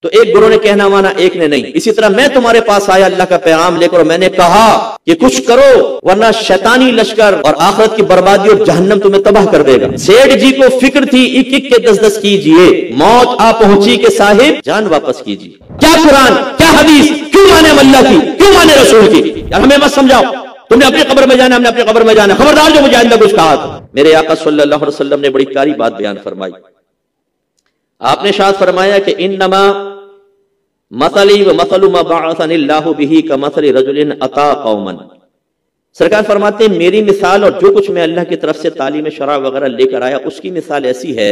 تو ایک گروہ نے کہنا مانا، ایک نے نہیں. اسی طرح میں تمہارے پاس آیا اللہ کا پیغام لے کر، اور میں نے کہا کہ کچھ کرو ورنہ شیطانی لشکر اور آخرت کی بربادی اور جہنم تمہیں تباہ کر دے گا. سیٹھ جی کو فکر تھی ایک ایک کے 10 کیجئے، موت آ پہنچی کہ صاحب جان واپس کیجئے. کیا قرآن، کیا حدیث، کیوں مانے اللہ کی، کیوں مانے رسول کی؟ یار ہمیں مت سمجھاؤ تم نے اپنی قبر میں جانا، ہم نے اپنی قبر میں جانا. خبردار جو مجھے آئندہ کچھ کہا تھا. میرے آقا صلی اللہ علیہ وسلم نے بڑی پیاری بات بیان فرمائی. آپ نے ارشاد فرمایا کہ انما مثلی و مثل ما بعثنی اللہ بہ کمثل رجل اتی قوما. سرکار فرماتے ہیں میری مثال اور جو کچھ میں اللہ کی طرف سے تعلیم شرع وغیرہ لے کر آیا اس کی مثال ایسی ہے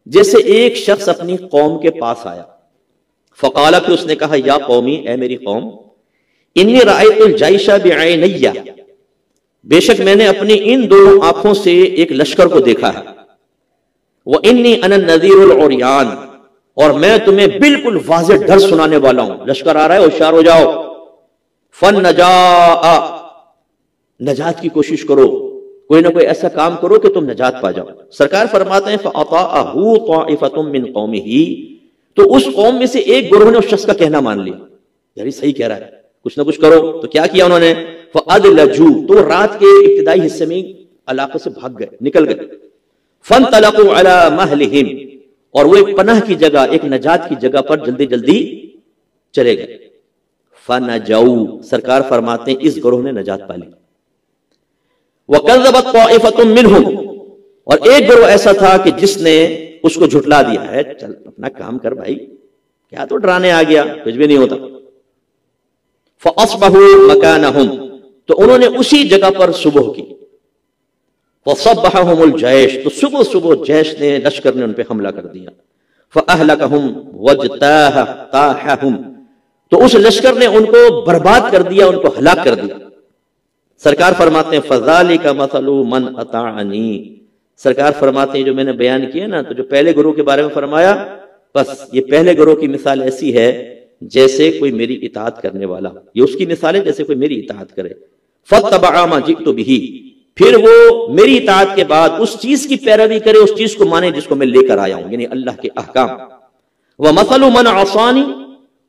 جیسے ایک شخص اپنی قوم کے پاس آیا. فقال، پھر اس نے کہا یا قومی، اے میری قوم، انی رأیت الجیش بعینی، بے شک میں نے اپنی ان دونوں آنکھوں سے ایک لشکر کو دیکھا ہے. وانی انا النذیر العریان، اور میں تمہیں بالکل واضح ڈر سنانے والا ہوں. لشکر آ رہا ہے، ہوشیار ہو جاؤ. فالنجاء، نجات کی کوشش کرو، کوئی نہ کوئی ایسا کام کرو کہ تم نجات پا جاؤ. سرکار فرماتے ہیں فاطاعہ طائفۃ من قومہ، تو اس قوم میں سے ایک گروہ نے اس شخص کا کہنا مان لیا. یاری صحیح کہہ رہا ہے، کچھ نہ کچھ کرو. تو کیا کیا انہوں نے؟ فادلجوا، تو رات کے ابتدائی حصے میں علاقے سے بھاگ گئے، نکل گئے. فانطلقوا علی مہلہم، اور وہ ایک پناہ کی جگہ، ایک نجات کی جگہ پر جلدی جلدی چلے گئے. فنجوا، سرکار فرماتے ہیں اس گروہ نے نجات پا لی. وکذبت طائفۃ منہم، اور ایک گروہ ایسا تھا کہ جس نے اس کو جھٹلا دیا ہے. چل اپنا کام کر بھائی، کیا تو ڈرانے آ گیا، کچھ بھی نہیں ہوتا. فاصبحوا مکانہم، تو انہوں نے اسی جگہ پر صبح کی. فصبحهم الجیش، تو صبح صبح جیش نے، لشکر نے ان پہ حملہ کر دیا. فاہلکہم واجتاحہم، تو اس لشکر نے ان کو برباد کر دیا، ان کو ہلاک کر دیا. سرکار فرماتے ہیں فذالک مثل من اطاعنی. سرکار فرماتے ہیں جو میں نے بیان کیا نا، تو جو پہلے گروہ کے بارے میں فرمایا، بس یہ پہلے گروہ کی مثال ایسی ہے جیسے کوئی میری اطاعت کرنے والا. یہ اس کی مثال ہے جیسے کوئی میری اطاعت کرے. فاتبع ما جئت بہ، پھر وہ میری اطاعت کے بعد اس چیز کی پیروی کرے، اس چیز کو مانے جس کو میں لے کر آیا ہوں، یعنی اللہ کے احکام. ومثل من عصانی،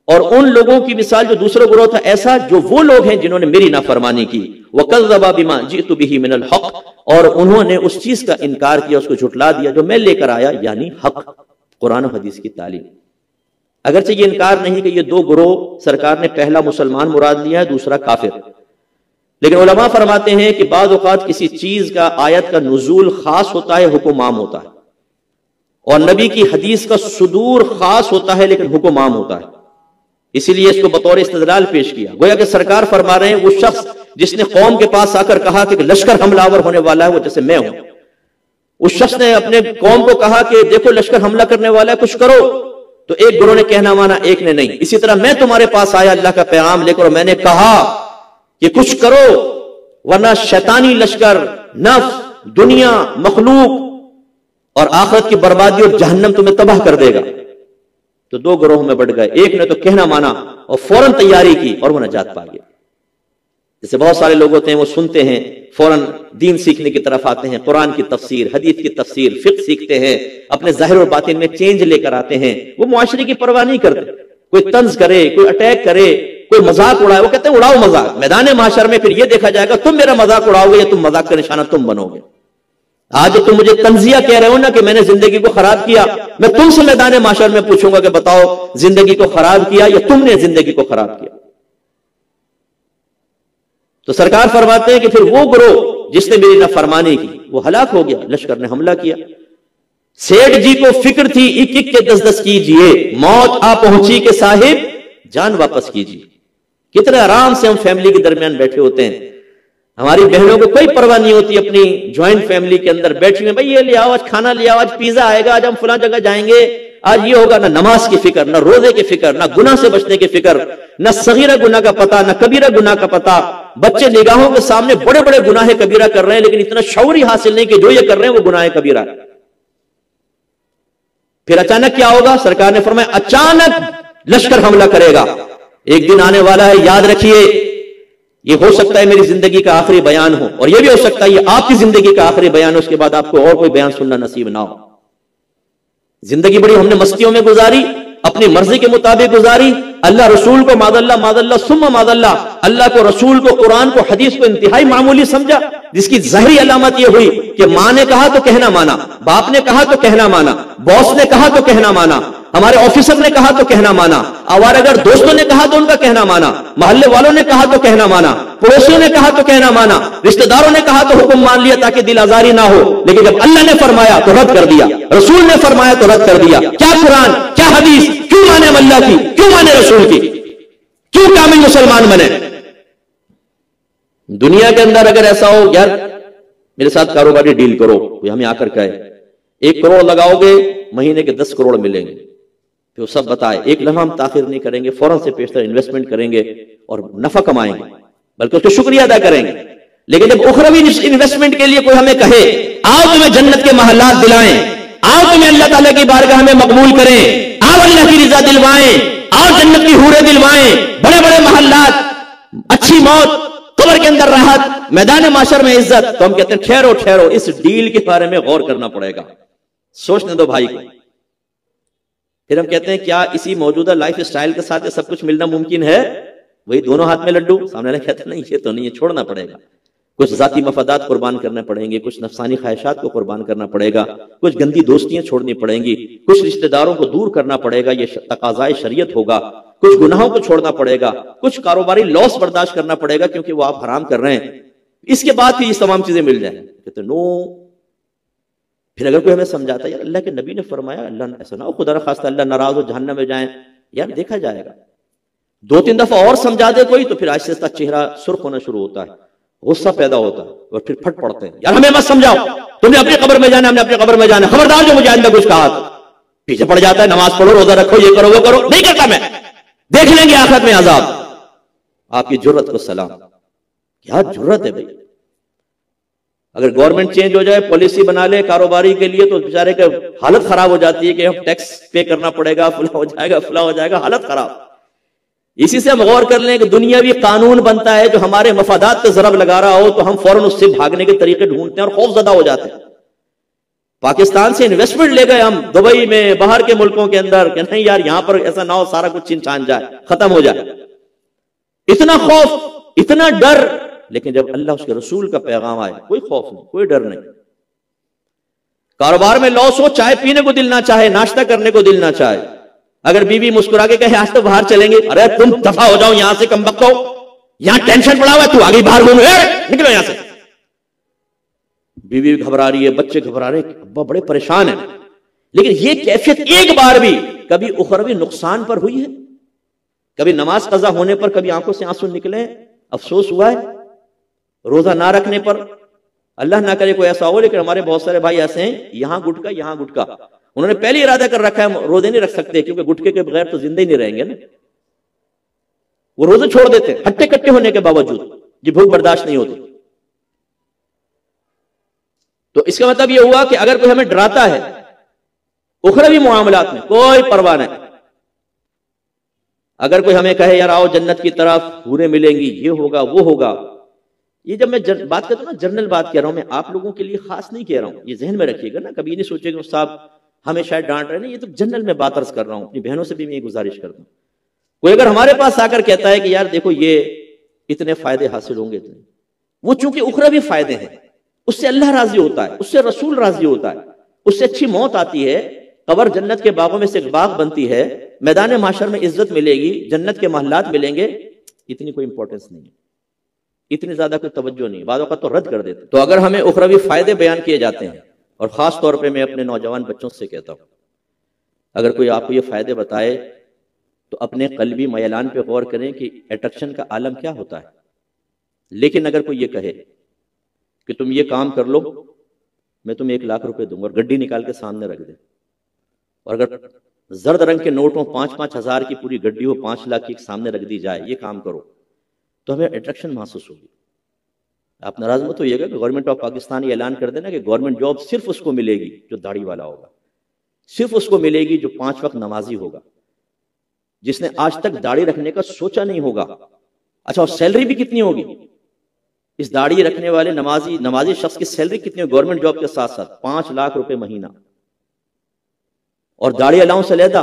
اور ان لوگوں کی مثال جو دوسرا گروہ تھا ایسا جو وہ لوگ ہیں جنہوں نے میری نافرمانی کی. وکذب بما جئت بہ من الحق، اور انہوں نے اس چیز کا انکار کیا، اس کو جھٹلا دیا جو میں لے کر آیا، یعنی حق، قرآن و حدیث کی تعلیم. اگرچہ یہ انکار نہیں کہ یہ دو گروہ سرکار نے پہلا مسلمان مراد لیا ہے، دوسرا کافر، لیکن علماء فرماتے ہیں کہ بعض اوقات کسی چیز کا، آیت کا نزول خاص ہوتا ہے، حکم عام ہوتا ہے، اور نبی کی حدیث کا صدور خاص ہوتا ہے لیکن حکم عام ہوتا ہے. اسی لیے اس کو بطور استدلال پیش کیا. گویا کہ سرکار فرما رہے ہیں وہ شخص جس نے قوم کے پاس آ کر کہا کہ لشکر حملہ آور ہونے والا ہے، وہ جیسے میں ہوں، اس شخص نے اپنے قوم کو کہا کہ دیکھو لشکر حملہ کرنے والا ہے، کچھ کرو. تو ایک گروہ نے کہنا مانا، ایک نے نہیں. اسی طرح میں تمہارے پاس آیا اللہ کا پیغام لے کر، اور میں نے کہا کہ کچھ کرو ورنہ شیطانی لشکر، نفس، دنیا، مخلوق اور آخرت کی بربادی اور جہنم تمہیں تباہ کر دے گا. تو دو گروہوں میں بٹ گئے. ایک نے تو کہنا مانا اور فوراً تیاری کی اور وہ نجات پا گیا. جیسے بہت سارے لوگ ہوتے ہیں وہ سنتے ہیں فوراً دین سیکھنے کی طرف آتے ہیں، قرآن کی تفسیر، حدیث کی تفسیر، فقہ سیکھتے ہیں، اپنے ظاہر و باطن میں چینج لے کر آتے ہیں. وہ معاشرے کی پرواہ نہیں کرتے. کوئی طنز کرے، کوئی اٹیک کرے، کوئی مذاق اڑائے، وہ کہتے ہیں اڑاؤ مذاق. میدان محشر میں پھر یہ دیکھا جائے گا تم میرا مذاق اڑاؤ گے یا تم مذاق کا نشانہ تم بنو گے. آج تم مجھے تنزیہ کہہ رہے ہو نا کہ میں نے زندگی کو خراب کیا، میں تم سے میدان محشر میں پوچھوں گا کہ بتاؤ زندگی کو خراب کیا یا تم نے زندگی کو خراب کیا. تو سرکار فرماتے ہیں کہ پھر وہ گروہ جس نے میری نافرمانی کی وہ ہلاک ہو گیا، لشکر نے حملہ کیا. سیٹھ جی کو فکر تھی ایک ایک کے 10 کیجئے، موت آ پہنچی کہ صاحب جان واپس کیجئے. کتنے آرام سے ہم فیملی کے درمیان بیٹھے ہوتے ہیں. ہماری بہنوں کو کوئی پرواہ نہیں ہوتی، اپنی جوائنٹ فیملی کے اندر بیٹھی ہوئی، بھائی یہ لے آؤ، آج کھانا لے آؤ، آج پیزا آئے گا، آج ہم فلاں جگہ جائیں گے، آج یہ ہوگا. نہ نماز کی فکر، نہ روزے کی فکر، نہ گناہ سے بچنے کی فکر، نہ صغیرہ گناہ کا پتہ، نہ کبیرہ گناہ کا پتہ. بچے نگاہوں کے سامنے بڑے بڑے گناہ کبیرہ کر رہے ہیں لیکن اتنا شعور ہی حاصل نہیں کہ جو یہ کر رہے ہیں وہ گناہ کبیرہ. پھر اچانک کیا ہوگا؟ سرکار نے فرمایا اچانک لشکر حملہ کرے گا. ایک دن آنے والا ہے، یاد رکھیے. یہ ہو سکتا ہے میری زندگی کا آخری بیان ہو، اور یہ بھی ہو سکتا ہے یہ آپ کی زندگی کا آخری بیان ہو، اس کے بعد آپ کو اور کوئی بیان سننا نصیب نہ ہو. زندگی بڑی ہم نے مستیوں میں گزاری، اپنی مرضی کے مطابق گزاری، اللہ رسول کو ماذ اللہ ثم ماذ اللہ کو، رسول کو، قرآن کو، حدیث کو انتہائی معمولی سمجھا، جس کی ظاہری علامت یہ ہوئی کہ ماں نے کہا تو کہنا مانا، باپ نے کہا تو کہنا مانا، باس نے کہا تو کہنا مانا، ہمارے آفیسر نے کہا تو کہنا مانا، اور اگر دوستوں نے کہا تو ان کا کہنا مانا، محلے والوں نے کہا تو کہنا مانا، پڑوسیوں نے کہا تو کہنا مانا، رشتہ داروں نے کہا تو حکم مان لیا تاکہ دل آزاری نہ ہو، لیکن جب اللہ نے فرمایا تو رد کر دیا، رسول نے فرمایا تو رد کر دیا۔ کیا قرآن، کیا حدیث، کیوں مانے ہم اللہ کی، کیوں مانے رسول کی، کیوں کامل مسلمان بنے؟ دنیا کے اندر اگر ایسا ہو، یار میرے ساتھ کاروباری ڈیل کرو، کوئی ہمیں آ کر کہے 1 کروڑ لگاؤ گے مہینے کے 10 کروڑ ملیں گے، پھر وہ سب بتائے، ایک لمحہ ہم تاخیر نہیں کریں گے، فوراً سے پیشتر انویسٹمنٹ کریں گے اور نفع کمائیں گے، بلکہ اس کا شکریہ ادا کریں گے۔ لیکن جب اخروی انویسٹمنٹ کے لیے کوئی ہمیں کہے آؤ تمہیں جنت کے محلات دلائیں، آؤ تمہیں اللہ تعالیٰ کی بارگاہ میں مقبول کریں، آؤ اللہ کی رضا دلوائیں، آؤ جنت کی حوریں دلوائیں، بڑے بڑے محلات، اچھی موت، قبر کے اندر راحت، میدان معاشر میں عزت، تو ہم کہتے ہیں ٹھہرو ٹھہرو، اس ڈیل کے بارے میں غور کرنا پڑے گا، سوچنے دو بھائی کو۔ پھر ہم کہتے ہیں کیا اسی موجودہ لائف اسٹائل کے ساتھ یہ سب کچھ ملنا ممکن ہے؟ وہی دونوں ہاتھ میں لڈو، سامنے والے کہتے ہیں نہیں یہ تو نہیں ہے، چھوڑنا پڑے گا، کچھ ذاتی مفادات قربان کرنے پڑیں گے، کچھ نفسانی خواہشات کو قربان کرنا پڑے گا، کچھ گندی دوستیاں چھوڑنی پڑیں گی، کچھ رشتہ داروں کو دور کرنا پڑے گا، یہ تقاضائے شریعت ہوگا، کچھ گناہوں کو چھوڑنا پڑے گا، کچھ کاروباری لاس برداشت کرنا پڑے گا کیونکہ وہ آپ حرام کر رہے ہیں، اس کے بعد پھر یہ تمام چیزیں مل جائیں۔ کہتے نو، پھر اگر کوئی ہمیں سمجھاتا ہے یار اللہ کے نبی نے فرمایا، اللہ ایسا نہ ہو خدا نخواستہ اللہ ناراض ہو جہنم میں جائیں، یار دیکھا جائے گا، 2-3 دفعہ اور سمجھا دے کوئی تو پھر آہستہ آہستہ چہرہ سرخ ہونا شروع ہوتا ہے، غصہ پیدا ہوتا ہے، اور پھر پھٹ پڑتے ہیں، یار ہمیں مت سمجھاؤ، تم نے اپنی قبر میں جانا، ہم نے اپنی قبر میں جانا، خبردار جو مجھے آئندہ کچھ کہا تو پیچھے پڑ جاتا ہے، نماز پڑھو، روزہ رکھو، یہ کرو وہ کرو، نہیں کرتا میں، دیکھ لیں گے آخرت میں عذاب۔ آپ کی جرت کو سلام، کیا جرت ہے بھائی، اگر گورنمنٹ چینج ہو جائے، پالیسی بنا لے کاروباری کے لیے تو بیچارے کا حالت خراب ہو جاتی ہے کہ ہم ٹیکس پے کرنا پڑے گا، فلاں ہو جائے گا، فلاں ہو جائے گا، حالت خراب۔ اسی سے ہم غور کر لیں کہ دنیاوی قانون بنتا ہے جو ہمارے مفادات پہ ضرب لگا رہا ہو تو ہم فوراً اس سے بھاگنے کے طریقے ڈھونڈتے ہیں اور خوف زدہ ہو جاتے ہیں۔ پاکستان سے انویسٹمنٹ لے گئے ہم دبئی میں، باہر کے ملکوں کے اندر، کہ نہیں یار یہاں پر ایسا نہ ہو سارا کچھ چھین چھان جائے، ختم ہو جائے، اتنا خوف، اتنا ڈر۔ لیکن جب اللہ اس کے رسول کا پیغام آئے، کوئی خوف نہیں، کوئی ڈر نہیں۔ کاروبار میں لاس ہو، چائے پینے کو دل نہ چاہے، ناشتہ کرنے کو دل نہ چاہے، اگر بیوی مسکرا کے کہے آج تو باہر چلیں گے، ارے تم دفع ہو جاؤ یہاں سے کم بخت ہو، یہاں ٹینشن پڑا ہوا ہے، تو آگے باہر گھومو، نکلو یہاں سے۔ بیوی گھبرا رہی ہے، بچے گھبرا رہے ہیں، ابا بڑے پریشان ہیں، لیکن یہ کیفیت ایک بار بھی کبھی اخروی نقصان پر ہوئی ہے؟ کبھی نماز قضا ہونے پر کبھی آنکھوں سے آنسو نکلے، افسوس ہوا ہے؟ روزہ نہ رکھنے پر، اللہ نہ کرے کوئی ایسا ہو، لیکن ہمارے بہت سارے بھائی ایسے ہیں، یہاں گٹکا یہاں گٹکا، انہوں نے پہلے ارادہ کر رکھا ہے روزے نہیں رکھ سکتے کیونکہ گٹکے کے بغیر تو زندہ ہی نہیں رہیں گے نا، وہ روزے چھوڑ دیتے ہٹے کٹے ہونے کے باوجود، یہ بھوک برداشت نہیں ہوتی۔ تو اس کا مطلب یہ ہوا کہ اگر کوئی ہمیں ڈراتا ہے اخروی معاملات میں، کوئی پرواہ نہیں۔ اگر کوئی ہمیں کہے یار آؤ جنت کی طرف، حوریں ملیں گی، یہ ہوگا وہ ہوگا، یہ جب میں بات کرتا ہوں نا جنرل بات کہہ رہا ہوں، میں آپ لوگوں کے لیے خاص نہیں کہہ رہا ہوں، یہ ذہن میں رکھیے گا نا، کبھی نہیں سوچے کہ صاحب ہمیں شاید ڈانٹ رہے ہیں، یہ تو جنرل میں بات عرض کر رہا ہوں، اپنی بہنوں سے بھی میں یہ گزارش کرتا ہوں۔ کوئی اگر ہمارے پاس آ کر کہتا ہے کہ یار دیکھو یہ اتنے فائدے حاصل ہوں گے، اتنے، وہ چونکہ اخروی فائدے ہیں، اس سے اللہ راضی ہوتا ہے، اس سے رسول راضی ہوتا ہے، اس سے اچھی موت آتی ہے، قبر جنت کے باغوں میں سے ایک باغ بنتی ہے، میدان محشر میں عزت ملے گی، جنت کے محلات ملیں گے، اتنی کوئی امپورٹنس نہیں ہے، اتنی زیادہ کوئی توجہ نہیں، بعض اوقات تو رد کر دیتے۔ تو اگر ہمیں اخروی فائدے بیان کیے جاتے ہیں، اور خاص طور پہ میں اپنے نوجوان بچوں سے کہتا ہوں، اگر کوئی آپ کو یہ فائدے بتائے تو اپنے قلبی میلان پہ غور کریں کہ اٹریکشن کا عالم کیا ہوتا ہے۔ لیکن اگر کوئی یہ کہے کہ تم یہ کام کر لو میں تمہیں 1 لاکھ روپے دوں گا، اور گڈی نکال کے سامنے رکھ دے، اور اگر زرد رنگ کے نوٹوں 5-5 ہزار کی پوری گڈی ہو، 5 لاکھ کی سامنے رکھ دی جائے، یہ کام کرو، تو ہمیں اٹریکشن محسوس ہوگی۔ آپ ناراض مت ہوئیے گا کہ گورنمنٹ آف پاکستان یہ اعلان کر دینا کہ گورنمنٹ جاب صرف اس کو ملے گی جو داڑھی والا ہوگا، صرف اس کو ملے گی جو 5 وقت نمازی ہوگا، جس نے آج تک داڑھی رکھنے کا سوچا نہیں ہوگا۔ اچھا، اور سیلری بھی کتنی ہوگی اس داڑھی رکھنے والے نمازی شخص کی؟ سیلری کتنی ہوگی گورنمنٹ جاب کے ساتھ ساتھ؟ 5 لاکھ روپے مہینہ، اور داڑھی الاؤنس علیحدہ،